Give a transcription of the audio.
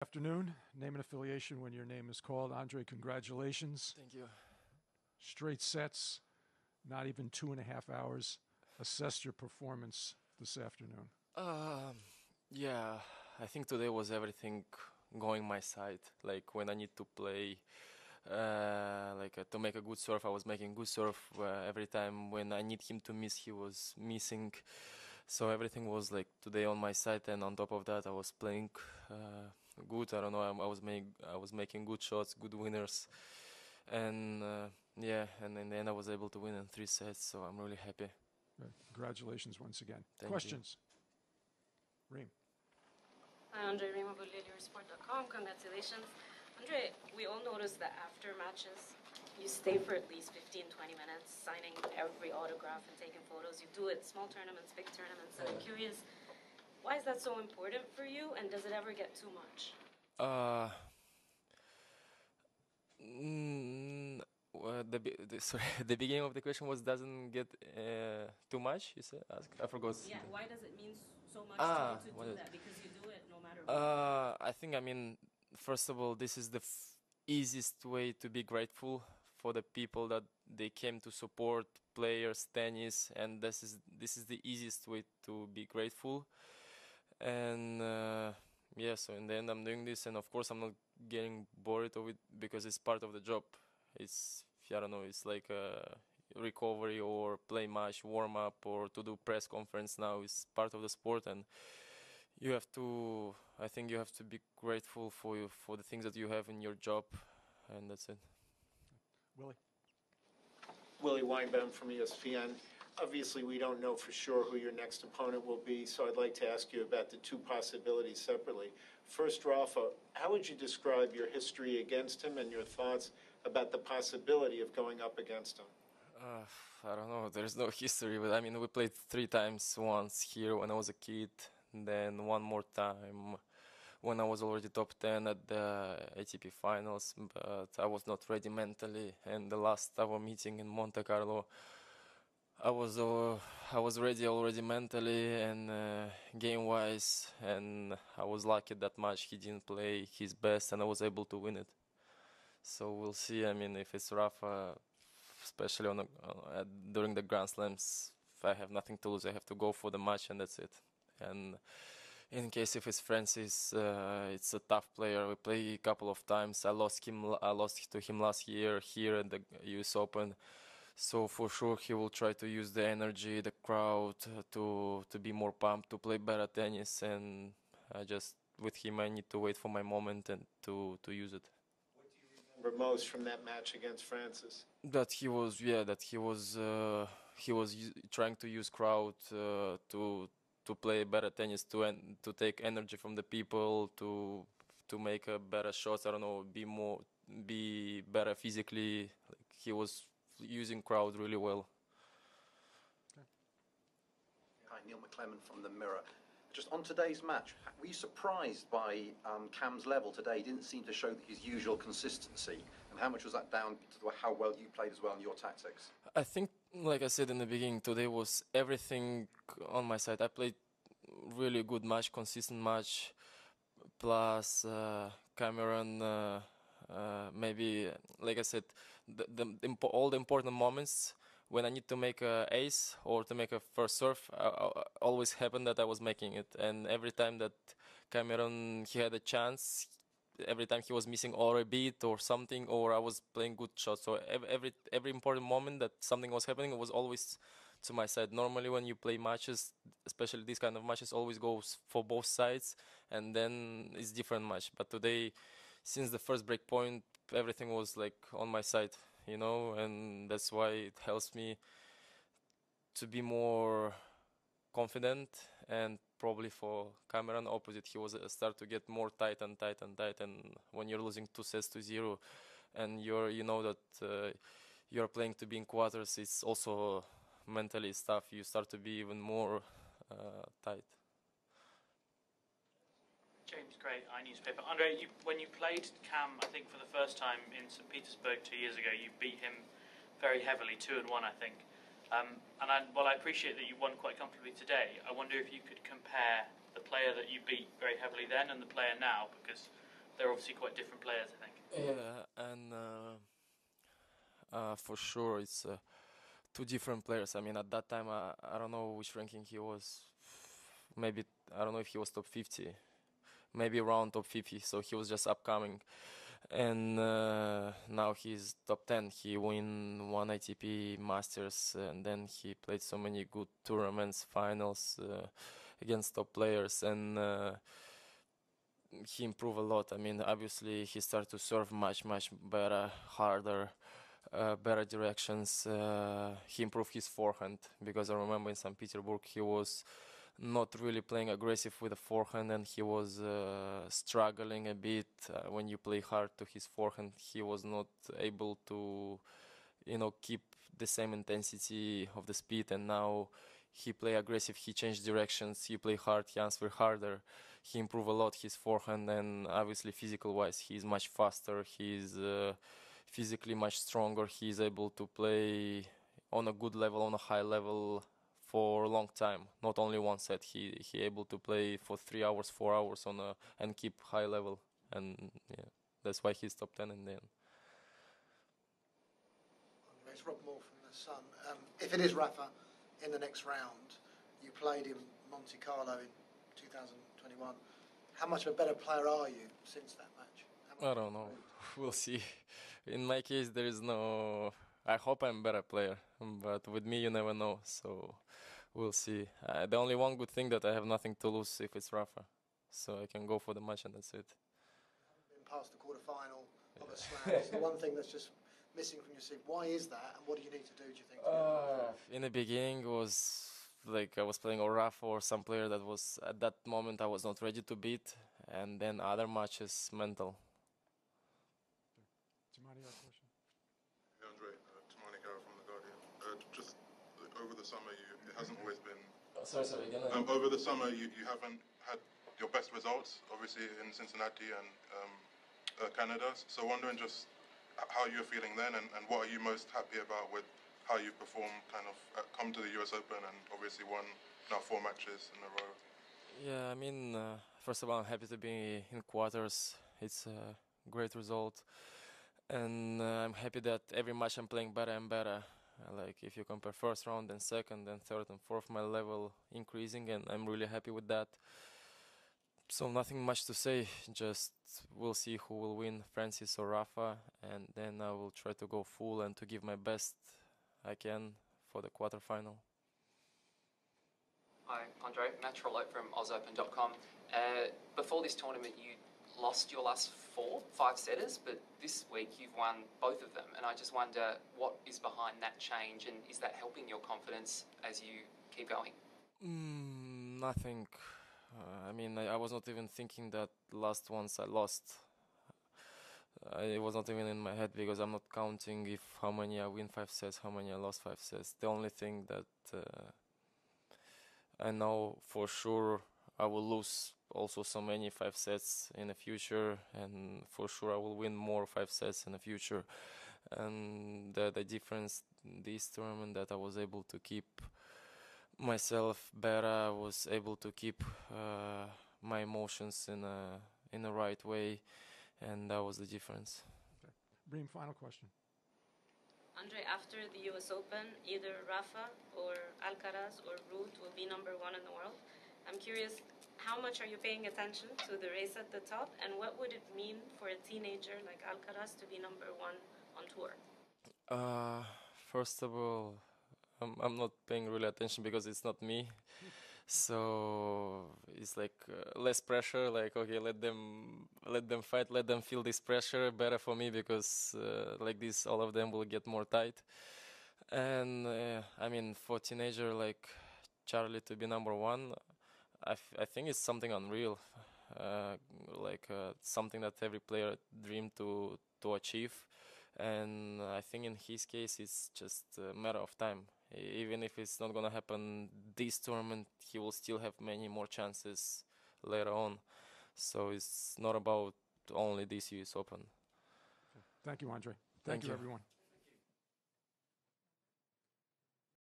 Afternoon. Name and affiliation when your name is called. Andrey, congratulations. Thank you. Straight sets, not even 2.5 hours. Assess your performance this afternoon. Um, yeah, I think today was everything going my side. Like when I need to play, to make a good serve, I was making good serve. Every time when I need him to miss, he was missing. So everything was like today on my side, and on top of that, I was playing good. I don't know. I was making good shots, good winners, and yeah. And in the end, I was able to win in 3 sets. So I'm really happy. Congratulations once again. Thank Questions? Reem. Hi, Andrey Rublev, Sport.com. Congratulations. Andrey, we all noticed that after matches, you stay for at least 15, 20 minutes, signing every autograph and taking photos. You do it small tournaments, big tournaments. And I'm curious, why is that so important for you, and does it ever get too much? Uh, Sorry, the beginning of the question was doesn't get too much. You said, ask. I forgot. Yeah, why does it mean so much Ah, to you to do that? Because you do it no matter what. I mean, first of all, this is the easiest way to be grateful for the people that they came to support players, tennis, and this is the easiest way to be grateful. And yeah, so in the end, I'm doing this, and of course, I'm not getting bored of it because it's part of the job. It's I don't know, it's like a recovery or play match, warm up, or to do press conference now is part of the sport, and you have to. I think you have to be grateful for the things that you have in your job, and that's it. Willie. Willie Weinbaum from ESPN. Obviously, we don't know for sure who your next opponent will be, so I'd like to ask you about the two possibilities separately. First, Rafa, how would you describe your history against him and your thoughts about the possibility of going up against him? I don't know. There's no history, but I mean, we played 3 times. Once here when I was a kid, then one more time when I was already top 10 at the ATP finals, but I was not ready mentally. And the last our meeting in Monte Carlo, I was uh, I was ready already mentally and game-wise, and I was lucky that much he didn't play his best, and I was able to win it. So we'll see. I mean, if it's Rafa, especially during the Grand Slams, if I have nothing to lose, I have to go for the match, and that's it. And in case if it's Francis, it's a tough player. We play a couple of times. I lost to him last year here at the US Open. So for sure he will try to use the energy, the crowd, to be more pumped, to play better tennis, and I just with him I need to wait for my moment and to use it. What do you remember most from that match against Francis? That he was trying to use crowd to play better tennis, to take energy from the people, to make a better shots. I don't know, be better physically. Like he was using crowd really well. Hi, Neil McClellan from The Mirror. Just on today's match, were you surprised by Cam's level today? He didn't seem to show his usual consistency. And how much was that down to how well you played as well in your tactics? I think, like I said in the beginning, today was everything on my side. I played really good match, consistent match, plus Cameron. Maybe, like I said, all the important moments when I need to make a ace or to make a first serve, always happened that I was making it. And every time that Cameron he had a chance, every time he was missing or a beat or something, or I was playing good shots. So every important moment that something was happening was always to my side. Normally, when you play matches, especially these kind of matches, always goes for both sides, and then it's different match. But today, since the first break point, everything was like on my side, and that's why it helps me to be more confident. And probably for Cameron opposite, he was start to get more tight and tight and tight. And when you're losing 2 sets to 0, and you know that you're playing to be in quarters, it's also mentally tough. You start to be even more tight. James Gray, iNewspaper. Andrey, when you played Cam, I think for the first time in St. Petersburg 2 years ago, you beat him very heavily, 2-1, I think. While I appreciate that you won quite comfortably today, I wonder if you could compare the player that you beat very heavily then and the player now, because they're obviously quite different players, I think. Yeah, and for sure it's two different players. I mean, at that time, I don't know which ranking he was. Maybe, I don't know if he was top 50, maybe around top 50, so he was just upcoming. And now he's top 10. He won one ATP Masters, and then he played so many good tournaments, finals against top players, and he improved a lot. I mean, obviously he started to serve much better, harder, better directions. He improved his forehand, because I remember in St. Petersburg he was not really playing aggressive with the forehand, and he was struggling a bit. When you play hard to his forehand, he was not able to, keep the same intensity of the speed. And now he play aggressive, he changed directions, he play hard, he answer harder. He improved a lot his forehand, and obviously physical wise he's much faster, he's physically much stronger. He's able to play on a good level, on a high level for a long time, not only one set. He able to play for 3 hours, 4 hours and keep high level, and yeah, that's why he's top 10 in the end. It's Rob Moore from The Sun. If it is Rafa in the next round, you played in Monte Carlo in 2021. How much of a better player are you since that match? I don't know. We'll see. In my case, there is no. I hope I'm a better player, but with me, you never know. So we'll see. The only one good thing that I have nothing to lose if it's Rafa, so I can go for the match and that's it. Been past the quarter-final of a slam. It's the one thing that's just missing from your CV. Why is that, and what do you need to do, do you think? In the beginning, it was like I was playing or Rafa or some player that was at that moment I was not ready to beat, and then other matches mental. Timani, you have a question? Hey, Andrey, Timani Kara from The Guardian. Just over the summer, it hasn't always been... Sorry, again? Over the summer, you haven't had your best results, obviously, in Cincinnati and Canada. So wondering just how you're feeling then, and what are you most happy about with how you performed, kind of come to the US Open and obviously won now 4 matches in a row? Yeah, I mean, first of all, I'm happy to be in quarters. It's a great result. And I'm happy that every match I'm playing better and better. Like if you compare first round and second and third and fourth, my level increasing, and I'm really happy with that. So nothing much to say, just we'll see who will win, Francis or Rafa, and then I will try to go full and to give my best I can for the quarterfinal. Hi, Andrey. Matt Trollope from OzOpen.com. Before this tournament, you lost your last 4 5-setters, but this week you've won both of them, and I just wonder what is behind that change, and is that helping your confidence as you keep going? Nothing. I mean, I was not even thinking that last ones I lost. It was not even in my head, because I'm not counting if how many I win 5 sets, how many I lost 5 sets. The only thing that I know for sure, I will lose also so many 5 sets in the future, and for sure I will win more 5 sets in the future. And the difference in this tournament, that I was able to keep myself better, I was able to keep my emotions in the right way, and that was the difference. Okay. Reem, final question. Andrey, after the US Open, either Rafa or Alcaraz or Ruud will be number 1 in the world. I'm curious, how much are you paying attention to the race at the top, and what would it mean for a teenager like Alcaraz to be number 1 on tour? First of all, I'm not paying really attention because it's not me. So it's like less pressure. Like, okay, let them fight, let them feel this pressure. Better for me, because like this, all of them will get more tight. And I mean, for teenager like Charlie to be number 1, I think it's something unreal. Something that every player dreamed to achieve. And I think in his case, it's just a matter of time. Even if it's not gonna happen this tournament, he will still have many more chances later on. So it's not about only this US Open. Thank you, Andrey. Thank Thank you, you. everyone.